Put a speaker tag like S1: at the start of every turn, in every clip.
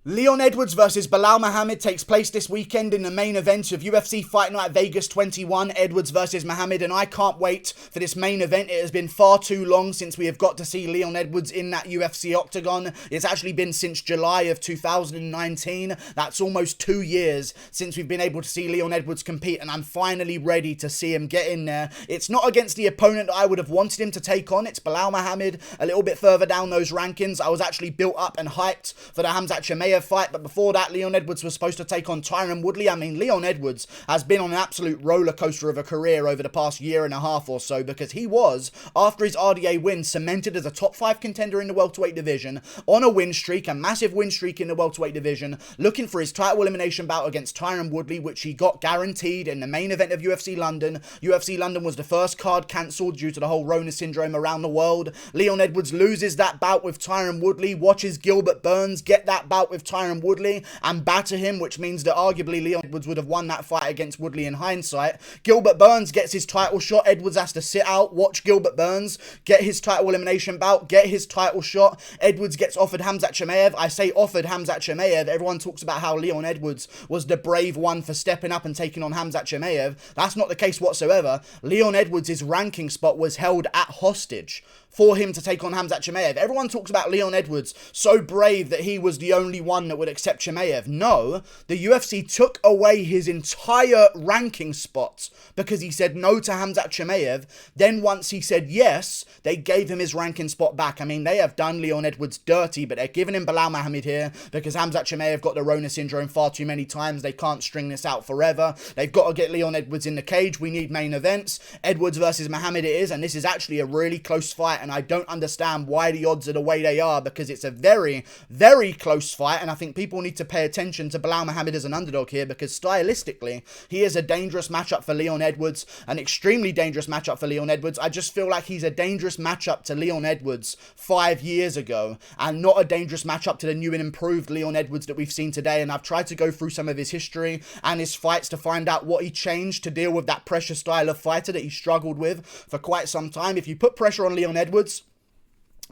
S1: Leon Edwards versus Belal Muhammad takes place this weekend in the main event of UFC Fight Night Vegas 21, Edwards versus Muhammad, and I can't wait for this main event. It has been far too long since we have got to see Leon Edwards in that UFC octagon. It's actually been since July of 2019. That's almost 2 years since we've been able to see Leon Edwards compete, and I'm finally ready to see him get in there. It's not against the opponent that I would have wanted him to take on. It's Belal Muhammad, a little bit further down those rankings. I was actually built up and hyped for the Khamzat Chimaev fight, but before that, Leon Edwards was supposed to take on Tyron Woodley. I mean, Leon Edwards has been on an absolute roller coaster of a career over the past year and a half or so, because he was, after his RDA win, cemented as a top 5 contender in the welterweight division, on a win streak, a massive win streak in the welterweight division, looking for his title elimination bout against Tyron Woodley, which he got guaranteed in the main event of UFC London. UFC London was the first card cancelled due to the whole Rona syndrome around the world. Leon Edwards loses that bout with Tyron Woodley, watches Gilbert Burns get that bout with Tyron Woodley and batter him, which means that arguably Leon Edwards would have won that fight against Woodley in hindsight. Gilbert Burns gets his title shot. Edwards has to sit out, watch Gilbert Burns get his title elimination bout, get his title shot. Edwards gets offered Khamzat Chimaev. I say offered Khamzat Chimaev. Everyone talks about how Leon Edwards was the brave one for stepping up and taking on Khamzat Chimaev. That's not the case whatsoever. Leon Edwards' ranking spot was held at hostage for him to take on Khamzat Chimaev. Everyone talks about Leon Edwards so brave that he was the only one that would accept Chimaev. No, the UFC took away his entire ranking spot because he said no to Khamzat Chimaev. Then once he said yes, they gave him his ranking spot back. I mean, they have done Leon Edwards dirty, but they're giving him Belal Muhammad here because Khamzat Chimaev got the Rona syndrome far too many times. They can't string this out forever. They've got to get Leon Edwards in the cage. We need main events. Edwards versus Muhammad it is, and this is actually a really close fight, and I don't understand why the odds are the way they are, because it's a very, very close fight, and I think people need to pay attention to Belal Muhammad as an underdog here, because stylistically, he is a dangerous matchup for Leon Edwards, an extremely dangerous matchup for Leon Edwards. I just feel like he's a dangerous matchup to Leon Edwards 5 years ago, and not a dangerous matchup to the new and improved Leon Edwards that we've seen today, and I've tried to go through some of his history and his fights to find out what he changed to deal with that pressure style of fighter that he struggled with for quite some time. If you put pressure on Leon Edwards,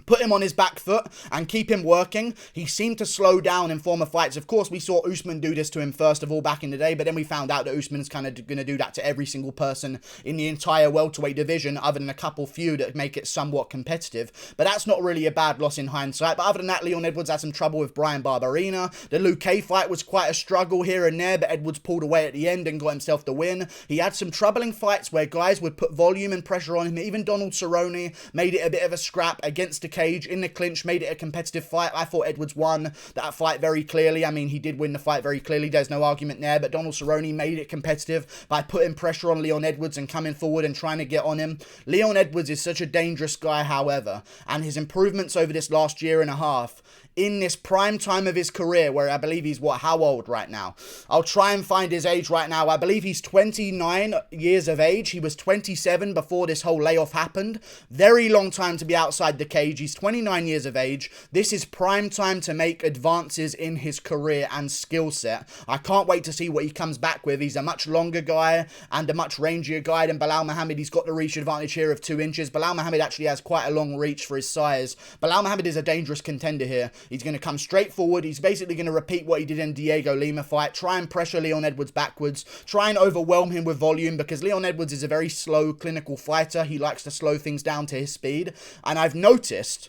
S1: put him on his back foot and keep him working, he seemed to slow down in former fights. Of course, we saw Usman do this to him first of all back in the day, but then we found out that Usman's kind of going to do that to every single person in the entire welterweight division, other than a couple few that make it somewhat competitive. But that's not really a bad loss in hindsight. But other than that, Leon Edwards had some trouble with Brian Barberena. The Luke K fight was quite a struggle here and there, but Edwards pulled away at the end and got himself the win. He had some troubling fights where guys would put volume and pressure on him. Even Donald Cerrone made it a bit of a scrap against the cage in the clinch, made it a competitive fight. I thought Edwards won that fight very clearly. I mean, he did win the fight very clearly. There's no argument there, but Donald Cerrone made it competitive by putting pressure on Leon Edwards and coming forward and trying to get on him. Leon Edwards is such a dangerous guy, however, and his improvements over this last year and a half in this prime time of his career, where I believe he's, how old right now? I'll try and find his age right now. I believe he's 29 years of age. He was 27 before this whole layoff happened. Very long time to be outside the cage. He's 29 years of age. This is prime time to make advances in his career and skill set. I can't wait to see what he comes back with. He's a much longer guy and a much rangier guy than Belal Muhammad. He's got the reach advantage here of 2 inches. Belal Muhammad actually has quite a long reach for his size. Belal Muhammad is a dangerous contender here. He's going to come straight forward. He's basically going to repeat what he did in Diego Lima fight. Try and pressure Leon Edwards backwards. Try and overwhelm him with volume, because Leon Edwards is a very slow, clinical fighter. He likes to slow things down to his speed. And I've noticed,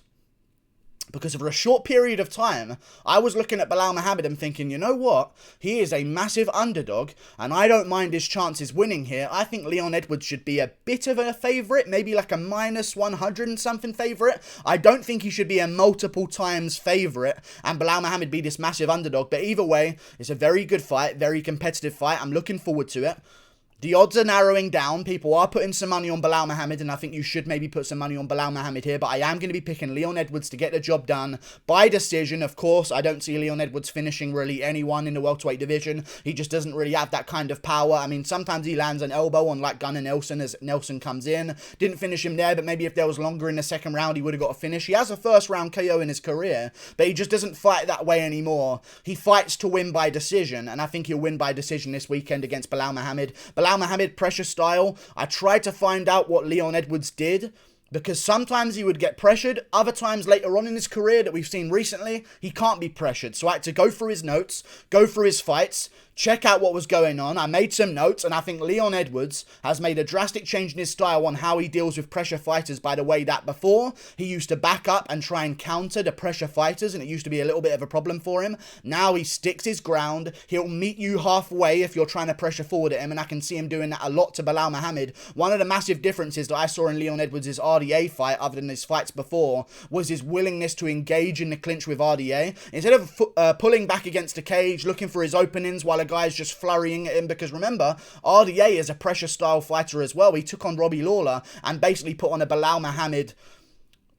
S1: because for a short period of time, I was looking at Belal Muhammad and thinking, you know what? He is a massive underdog, and I don't mind his chances winning here. I think Leon Edwards should be a bit of a favourite, maybe like a minus 100 and something favourite. I don't think he should be a multiple times favourite, and Belal Muhammad be this massive underdog. But either way, it's a very good fight, very competitive fight. I'm looking forward to it. The odds are narrowing down. People are putting some money on Belal Muhammad, and I think you should maybe put some money on Belal Muhammad here, but I am going to be picking Leon Edwards to get the job done by decision. Of course, I don't see Leon Edwards finishing really anyone in the welterweight division. He just doesn't really have that kind of power. I mean, sometimes he lands an elbow on like Gunnar Nelson as Nelson comes in. Didn't finish him there, but maybe if there was longer in the second round, he would have got a finish. He has a first round KO in his career, but he just doesn't fight that way anymore. He fights to win by decision, and I think he'll win by decision this weekend against Belal Muhammad. Belal Muhammad, pressure style. I tried to find out what Leon Edwards did Because sometimes he would get pressured, other times later on in his career that we've seen recently, he can't be pressured. So I had to go through his notes, go through his fights, check out what was going on. I made some notes, and I think Leon Edwards has made a drastic change in his style on how he deals with pressure fighters, by the way that before he used to back up and try and counter the pressure fighters, and it used to be a little bit of a problem for him. Now he sticks his ground. He'll meet you halfway if you're trying to pressure forward at him, and I can see him doing that a lot to Belal Muhammad. One of the massive differences that I saw in Leon Edwards' RDA fight, other than his fights before, was his willingness to engage in the clinch with RDA. Instead of pulling back against the cage, looking for his openings while a guy's just flurrying at him, because remember, RDA is a pressure style fighter as well. He took on Robbie Lawler and basically put on a Belal Muhammad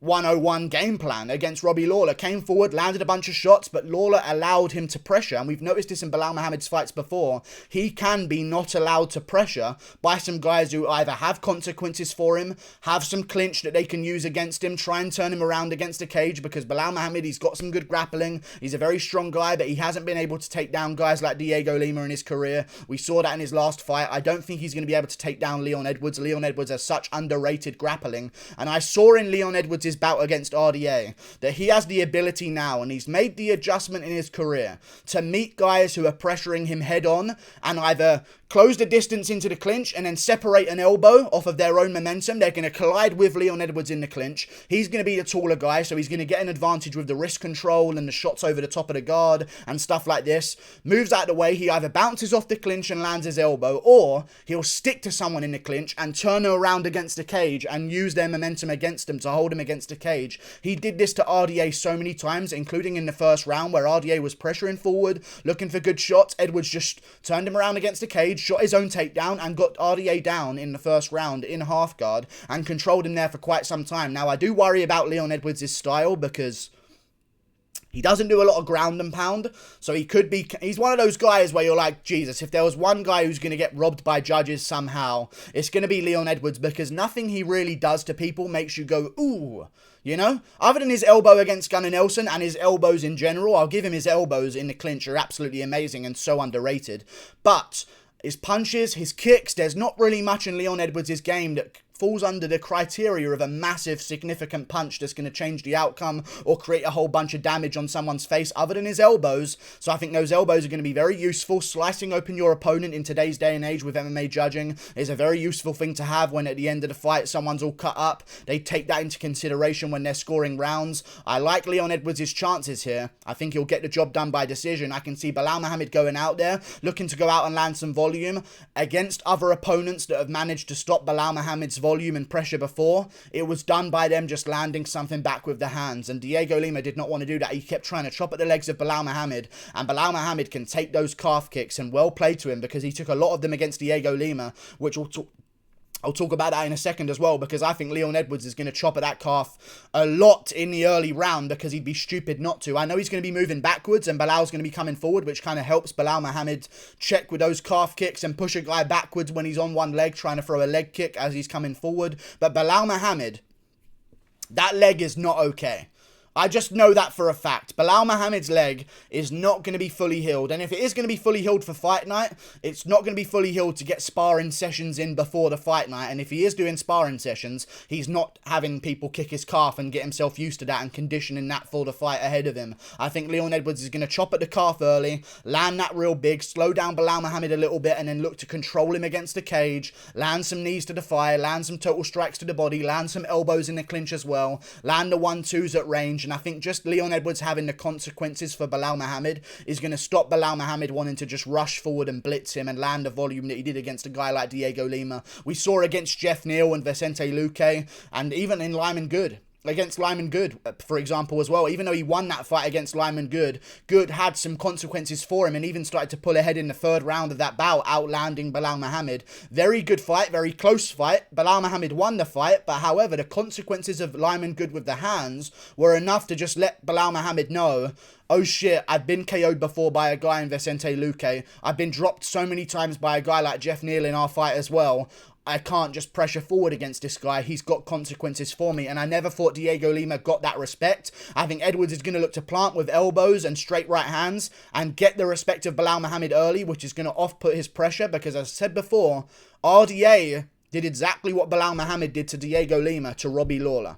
S1: 101 game plan against Robbie Lawler. Came forward, landed a bunch of shots, but Lawler allowed him to pressure, and we've noticed this in Belal Muhammad's fights before. He can be not allowed to pressure by some guys who either have consequences for him, have some clinch that they can use against him, try and turn him around against the cage, because Belal Muhammad, he's got some good grappling, he's a very strong guy, but he hasn't been able to take down guys like Diego Lima in his career. We saw that in his last fight. I don't think he's going to be able to take down Leon Edwards. Leon Edwards has such underrated grappling, and I saw in Leon Edwards' bout against RDA that he has the ability now, and he's made the adjustment in his career to meet guys who are pressuring him head on and either close the distance into the clinch and then separate an elbow off of their own momentum. They're going to collide with Leon Edwards in the clinch. He's going to be the taller guy, so he's going to get an advantage with the wrist control and the shots over the top of the guard and stuff like this. Moves out of the way, he either bounces off the clinch and lands his elbow, or he'll stick to someone in the clinch and turn them around against the cage and use their momentum against them to hold him against the cage. He did this to RDA so many times, including in the first round where RDA was pressuring forward, looking for good shots. Edwards just turned him around against the cage, shot his own takedown, and got RDA down in the first round in half guard and controlled him there for quite some time. Now, I do worry about Leon Edwards' style because he doesn't do a lot of ground and pound, so he's one of those guys where you're like, Jesus, if there was one guy who's going to get robbed by judges somehow, it's going to be Leon Edwards, because nothing he really does to people makes you go, ooh, you know? Other than his elbow against Gunnar Nelson and his elbows in general, I'll give him his elbows in the clinch are absolutely amazing and so underrated. But his punches, his kicks, there's not really much in Leon Edwards' game that falls under the criteria of a massive, significant punch that's going to change the outcome or create a whole bunch of damage on someone's face other than his elbows. So I think those elbows are going to be very useful. Slicing open your opponent in today's day and age with MMA judging is a very useful thing to have when at the end of the fight someone's all cut up. They take that into consideration when they're scoring rounds. I like Leon Edwards' chances here. I think he'll get the job done by decision. I can see Belal Muhammad going out there, looking to go out and land some volume against other opponents that have managed to stop Belal Muhammad's volume and pressure before. It was done by them just landing something back with the hands, and Diego Lima did not want to do that. He kept trying to chop at the legs of Belal Muhammad, and Belal Muhammad can take those calf kicks, and well played to him, because he took a lot of them against Diego Lima, which I'll talk about that in a second as well, because I think Leon Edwards is going to chop at that calf a lot in the early round, because he'd be stupid not to. I know he's going to be moving backwards and Belal's going to be coming forward, which kind of helps Belal Muhammad check with those calf kicks and push a guy backwards when he's on one leg, trying to throw a leg kick as he's coming forward. But Belal Muhammad, that leg is not okay. I just know that for a fact. Belal Muhammad's leg is not going to be fully healed. And if it is going to be fully healed for fight night, it's not going to be fully healed to get sparring sessions in before the fight night. And if he is doing sparring sessions, he's not having people kick his calf and get himself used to that and conditioning that for the fight ahead of him. I think Leon Edwards is going to chop at the calf early, land that real big, slow down Belal Muhammad a little bit, and then look to control him against the cage, land some knees to the thigh, land some total strikes to the body, land some elbows in the clinch as well, land the 1-2s at range. And I think just Leon Edwards having the consequences for Belal Muhammad is going to stop Belal Muhammad wanting to just rush forward and blitz him and land the volume that he did against a guy like Diego Lima. We saw against Jeff Neal and Vicente Luque, and even in Lyman Good. Against Lyman Good, for example, as well. Even though he won that fight against Lyman Good, Good had some consequences for him and even started to pull ahead in the third round of that bout, outlanding Belal Muhammad. Very good fight, very close fight. Belal Muhammad won the fight, but however, the consequences of Lyman Good with the hands were enough to just let Belal Muhammad know, oh shit, I've been KO'd before by a guy in Vicente Luque. I've been dropped so many times by a guy like Jeff Neal in our fight as well. I can't just pressure forward against this guy. He's got consequences for me. And I never thought Diego Lima got that respect. I think Edwards is going to look to plant with elbows and straight right hands and get the respect of Belal Muhammad early, which is going to off-put his pressure. Because as I said before, RDA did exactly what Belal Muhammad did to Diego Lima, to Robbie Lawler.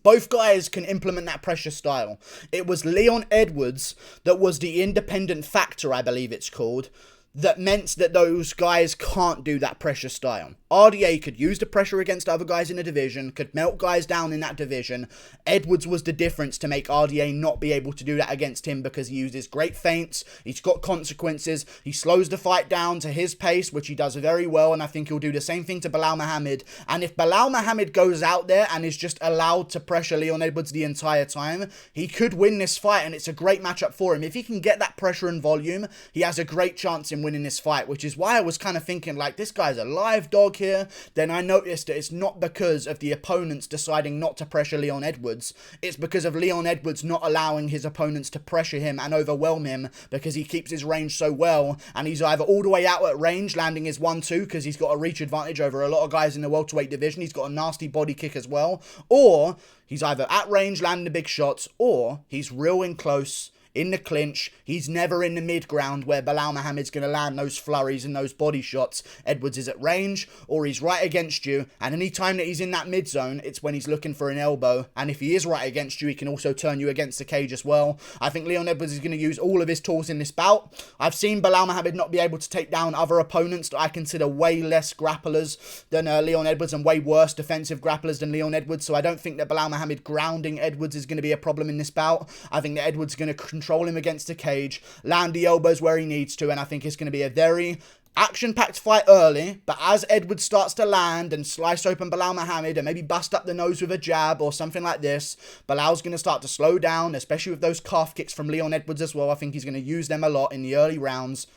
S1: Both guys can implement that pressure style. It was Leon Edwards that was the independent factor, I believe it's called, that meant that those guys can't do that pressure style. RDA could use the pressure against other guys in the division, could melt guys down in that division. Edwards was the difference to make RDA not be able to do that against him, because he uses great feints, he's got consequences, he slows the fight down to his pace, which he does very well, and I think he'll do the same thing to Belal Muhammad. And if Belal Muhammad goes out there and is just allowed to pressure Leon Edwards the entire time, he could win this fight, and it's a great matchup for him. If he can get that pressure and volume, he has a great chance in winning this fight, which is why I was kind of thinking, like, this guy's a live dog here. Then I noticed that it's not because of the opponents deciding not to pressure Leon Edwards. It's because of Leon Edwards not allowing his opponents to pressure him and overwhelm him, because he keeps his range so well, and he's either all the way out at range, landing his 1-2, because he's got a reach advantage over a lot of guys in the welterweight division. He's got a nasty body kick as well. Or he's either at range, landing the big shots, or he's real in close, in the clinch. He's never in the mid-ground where Belal Muhammad's going to land those flurries and those body shots. Edwards is at range, or he's right against you, and any time that he's in that mid-zone, it's when he's looking for an elbow, and if he is right against you, he can also turn you against the cage as well. I think Leon Edwards is going to use all of his tools in this bout. I've seen Belal Muhammad not be able to take down other opponents that I consider way less grapplers than Leon Edwards, and way worse defensive grapplers than Leon Edwards, so I don't think that Belal Muhammad grounding Edwards is going to be a problem in this bout. I think that Edwards is going to control him against the cage, land the elbows where he needs to, and I think it's going to be a very action-packed fight early, but as Edwards starts to land and slice open Belal Muhammad and maybe bust up the nose with a jab or something like this, Belal's going to start to slow down, especially with those calf kicks from Leon Edwards as well. I think he's going to use them a lot in the early rounds.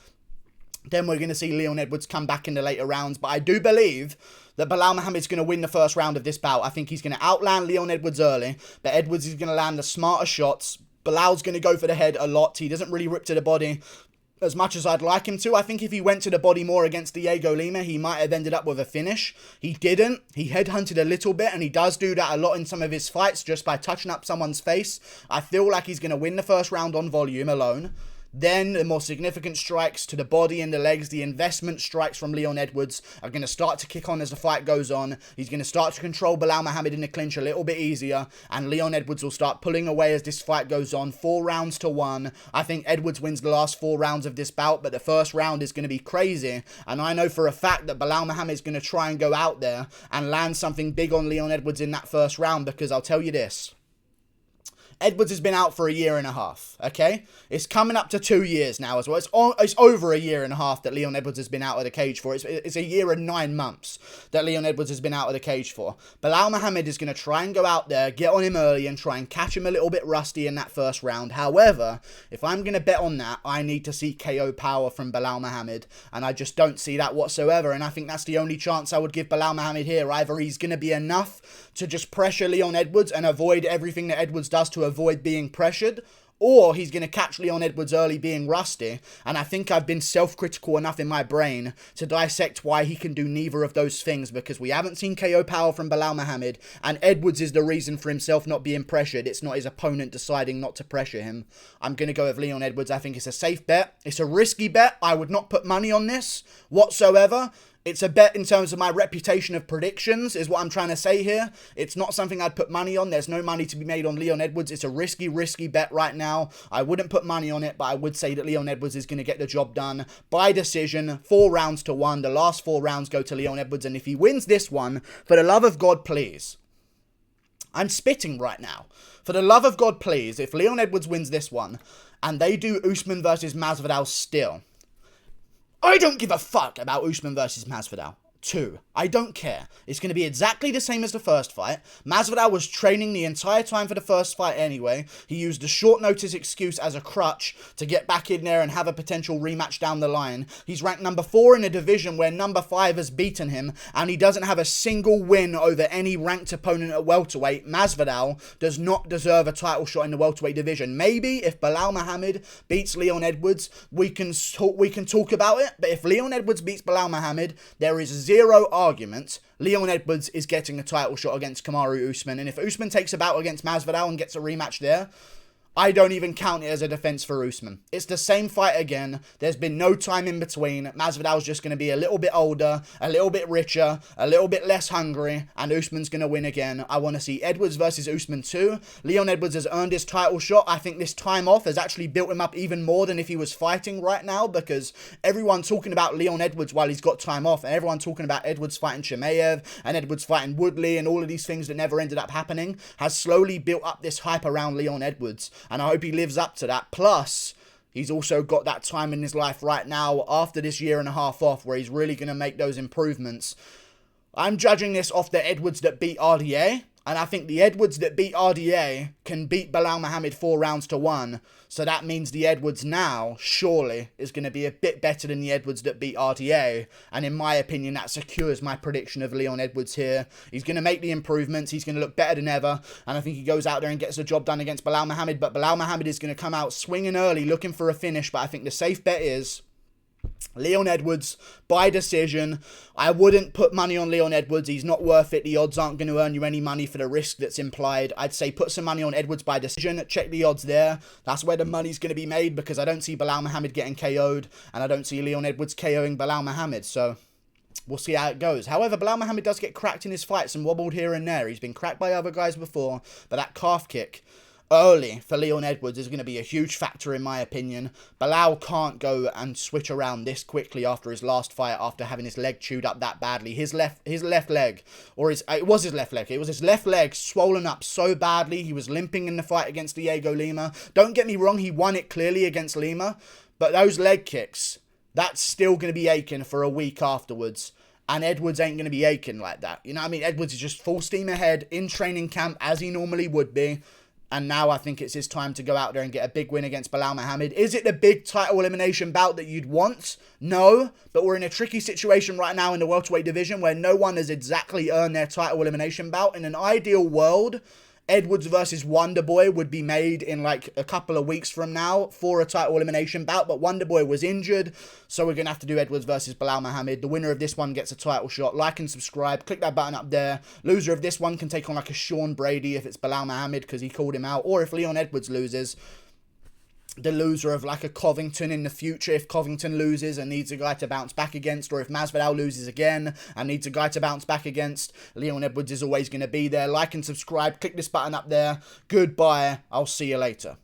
S1: Then we're going to see Leon Edwards come back in the later rounds, but I do believe that Belal Muhammad's going to win the first round of this bout. I think he's going to outland Leon Edwards early, but Edwards is going to land the smarter shots. Belal's going to go for the head a lot. He doesn't really rip to the body as much as I'd like him to. I think if he went to the body more against Diego Lima, he might have ended up with a finish. He didn't. He headhunted a little bit, and he does do that a lot in some of his fights, just by touching up someone's face. I feel like he's going to win the first round on volume alone. Then the more significant strikes to the body and the legs, the investment strikes from Leon Edwards, are going to start to kick on as the fight goes on. He's going to start to control Belal Muhammad in the clinch a little bit easier, and Leon Edwards will start pulling away as this fight goes on. 4 rounds to 1. I think Edwards wins the last 4 rounds of this bout, but the first round is going to be crazy, and I know for a fact that Belal Muhammad is going to try and go out there and land something big on Leon Edwards in that first round, because I'll tell you this. Edwards has been out for 1.5 years, okay? It's coming up to 2 years now as well. It's over 1.5 years that Leon Edwards has been out of the cage for. It's 1 year and 9 months that Leon Edwards has been out of the cage for. Belal Muhammad is going to try and go out there, get on him early, and try and catch him a little bit rusty in that first round. However, if I'm going to bet on that, I need to see KO power from Belal Muhammad, and I just don't see that whatsoever, and I think that's the only chance I would give Belal Muhammad here. Either he's going to be enough to just pressure Leon Edwards and avoid everything that Edwards does to avoid being pressured, or he's going to catch Leon Edwards early being rusty, and I think I've been self-critical enough in my brain to dissect why he can do neither of those things, because we haven't seen KO power from Belal Muhammad, and Edwards is the reason for himself not being pressured. It's not his opponent deciding not to pressure him. I'm going to go with Leon Edwards. I think it's a safe bet. It's a risky bet. I would not put money on this whatsoever. It's a bet in terms of my reputation of predictions, is what I'm trying to say here. It's not something I'd put money on. There's no money to be made on Leon Edwards. It's a risky bet right now. I wouldn't put money on it, but I would say that Leon Edwards is going to get the job done by decision, 4 rounds to 1. The last 4 rounds go to Leon Edwards, and if he wins this one, for the love of God, please. I'm spitting right now. For the love of God, please, if Leon Edwards wins this one, and they do Usman versus Masvidal still, I don't give a fuck about Usman versus Masvidal 2. I don't care. It's going to be exactly the same as the first fight. Masvidal was training the entire time for the first fight anyway. He used the short notice excuse as a crutch to get back in there and have a potential rematch down the line. He's ranked number 4 in a division where number 5 has beaten him, and he doesn't have a single win over any ranked opponent at welterweight. Masvidal does not deserve a title shot in the welterweight division. Maybe if Belal Muhammad beats Leon Edwards, we can talk about it, but if Leon Edwards beats Belal Muhammad, there is zero argument Leon Edwards is getting a title shot against Kamaru Usman, and if Usman takes a bout against Masvidal and gets a rematch there, I don't even count it as a defense for Usman. It's the same fight again. There's been no time in between. Masvidal's just going to be a little bit older, a little bit richer, a little bit less hungry, and Usman's going to win again. I want to see Edwards versus Usman too. Leon Edwards has earned his title shot. I think this time off has actually built him up even more than if he was fighting right now, because everyone talking about Leon Edwards while he's got time off, and everyone talking about Edwards fighting Chimaev and Edwards fighting Woodley and all of these things that never ended up happening, has slowly built up this hype around Leon Edwards. And I hope he lives up to that. Plus, he's also got that time in his life right now after this year and a half off where he's really going to make those improvements. I'm judging this off the Edwards that beat RDA. And I think the Edwards that beat RDA can beat Belal Muhammad 4 rounds to 1. So that means the Edwards now, surely, is going to be a bit better than the Edwards that beat RDA. And in my opinion, that secures my prediction of Leon Edwards here. He's going to make the improvements. He's going to look better than ever. And I think he goes out there and gets the job done against Belal Muhammad. But Belal Muhammad is going to come out swinging early, looking for a finish. But I think the safe bet is Leon Edwards by decision. I wouldn't put money on Leon Edwards. He's not worth it. The odds aren't going to earn you any money for the risk that's implied. I'd say put some money on Edwards by decision. Check the odds there. That's where the money's going to be made, because I don't see Belal Muhammad getting KO'd and I don't see Leon Edwards KOing Belal Muhammad. So we'll see how it goes. However, Belal Muhammad does get cracked in his fights and wobbled here and there. He's been cracked by other guys before, but that calf kick early for Leon Edwards is going to be a huge factor in my opinion. Belal can't go and switch around this quickly after his last fight, after having his leg chewed up that badly. It was his left leg swollen up so badly. He was limping in the fight against Diego Lima. Don't get me wrong, he won it clearly against Lima, but those leg kicks, that's still going to be aching for a week afterwards. And Edwards ain't going to be aching like that. You know what I mean? Edwards is just full steam ahead in training camp as he normally would be. And now I think it's his time to go out there and get a big win against Belal Muhammad. Is it the big title elimination bout that you'd want? No, but we're in a tricky situation right now in the welterweight division where no one has exactly earned their title elimination bout. In an ideal world, Edwards versus Wonderboy would be made in like a couple of weeks from now for a title elimination bout, but Wonderboy was injured, so we're going to have to do Edwards versus Belal Muhammad. The winner of this one gets a title shot. Like and subscribe. Click that button up there. Loser of this one can take on like a Sean Brady if it's Belal Muhammad because he called him out, or if Leon Edwards loses, the loser of like a Covington in the future if Covington loses and needs a guy to bounce back against, or if Masvidal loses again and needs a guy to bounce back against, Leon Edwards is always going to be there. Like and subscribe. Click this button up there. Goodbye. I'll see you later.